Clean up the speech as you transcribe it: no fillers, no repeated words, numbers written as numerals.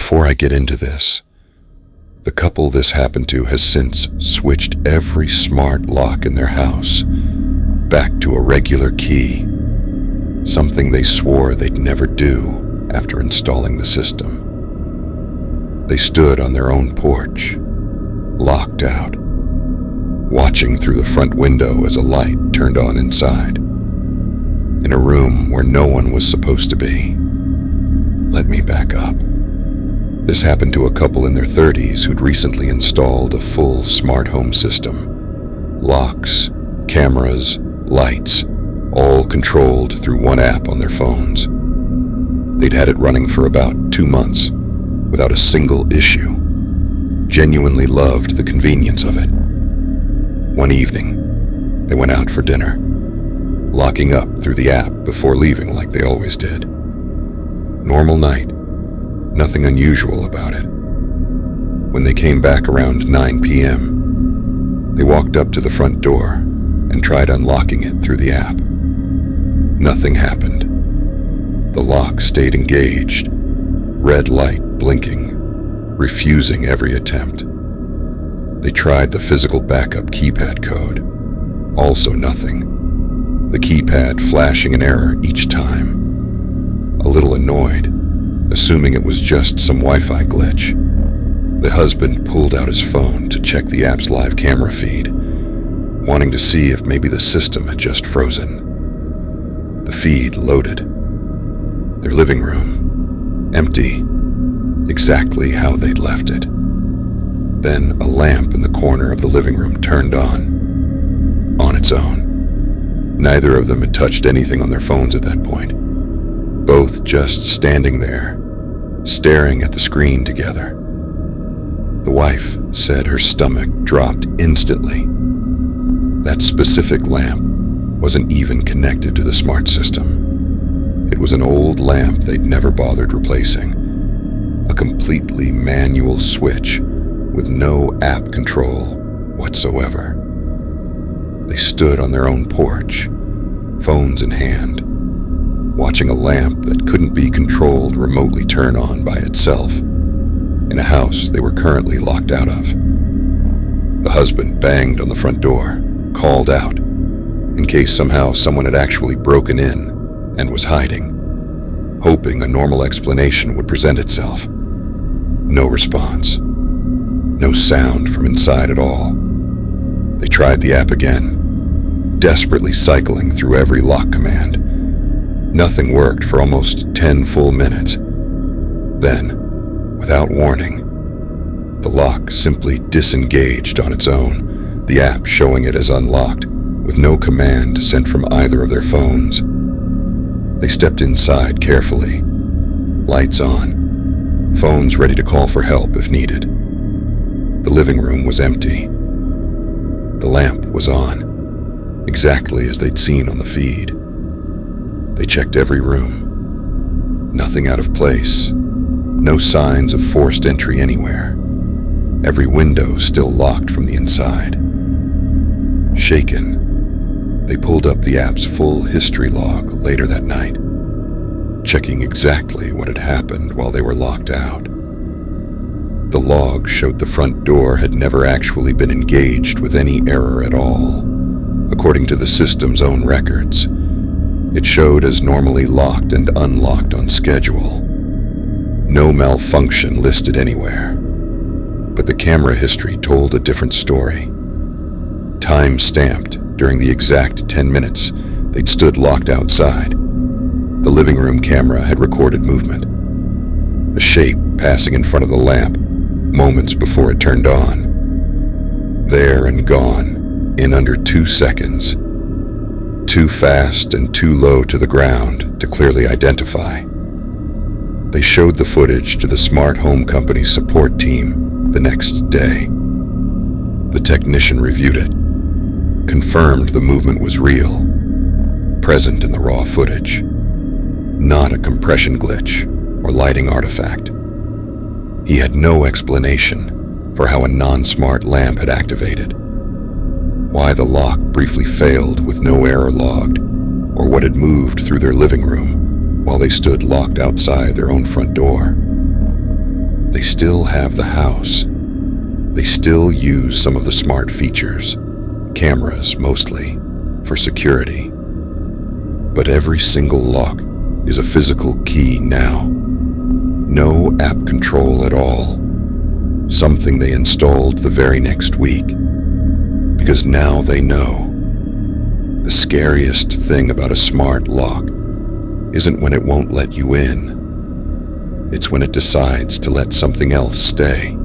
Before I get into this, the couple this happened to has since switched every smart lock in their house back to a regular key, something they swore they'd never do after installing the system. They stood on their own porch, locked out, watching through the front window as a light turned on inside, in a room where no one was supposed to be. Let me back up. This happened to a couple in their 30s who'd recently installed a full smart home system. Locks, cameras, lights, all controlled through one app on their phones. They'd had it running for about 2 months, without a single issue. Genuinely loved the convenience of it. One evening, they went out for dinner, locking up through the app before leaving like they always did. Normal night. Nothing unusual about it. When they came back around 9 p.m., they walked up to the front door and tried unlocking it through the app. Nothing happened. The lock stayed engaged, red light blinking, refusing every attempt. They tried the physical backup keypad code. Also nothing. The keypad flashing an error each time. A little annoyed, assuming it was just some Wi-Fi glitch, the husband pulled out his phone to check the app's live camera feed, wanting to see if maybe the system had just frozen. The feed loaded. Their living room, empty, exactly how they'd left it. Then a lamp in the corner of the living room turned on its own. Neither of them had touched anything on their phones at that point. Both just standing there, staring at the screen together. The wife said her stomach dropped instantly. That specific lamp wasn't even connected to the smart system. It was an old lamp they'd never bothered replacing. A completely manual switch with no app control whatsoever. They stood on their own porch, phones in hand, watching a lamp that couldn't be controlled remotely turn on by itself in a house they were currently locked out of. The husband banged on the front door, called out, in case somehow someone had actually broken in and was hiding, hoping a normal explanation would present itself. No response. No sound from inside at all. They tried the app again, desperately cycling through every lock command. Nothing worked for almost 10 full minutes. Then, without warning, the lock simply disengaged on its own, the app showing it as unlocked, with no command sent from either of their phones. They stepped inside carefully, lights on, phones ready to call for help if needed. The living room was empty. The lamp was on, exactly as they'd seen on the feed. They checked every room. Nothing out of place. No signs of forced entry anywhere. Every window still locked from the inside. Shaken, they pulled up the app's full history log later that night, checking exactly what had happened while they were locked out. The log showed the front door had never actually been engaged with any error at all, according to the system's own records. It showed as normally locked and unlocked on schedule. No malfunction listed anywhere. But the camera history told a different story. Time stamped during the exact 10 minutes they'd stood locked outside. The living room camera had recorded movement. A shape passing in front of the lamp moments before it turned on. There and gone in under 2 seconds. Too fast and too low to the ground to clearly identify. They showed the footage to the smart home company's support team the next day. The technician reviewed it, confirmed the movement was real, present in the raw footage, not a compression glitch or lighting artifact. He had no explanation for how a non-smart lamp had activated, why the lock briefly failed with no error logged, or what had moved through their living room while they stood locked outside their own front door. still have the house. They still use some of the smart features, cameras mostly, for security. But every single lock is a physical key now. No app control at all. Something they installed the very next week. Because now they know. The scariest thing about a smart lock isn't when it won't let you in. It's when it decides to let something else stay.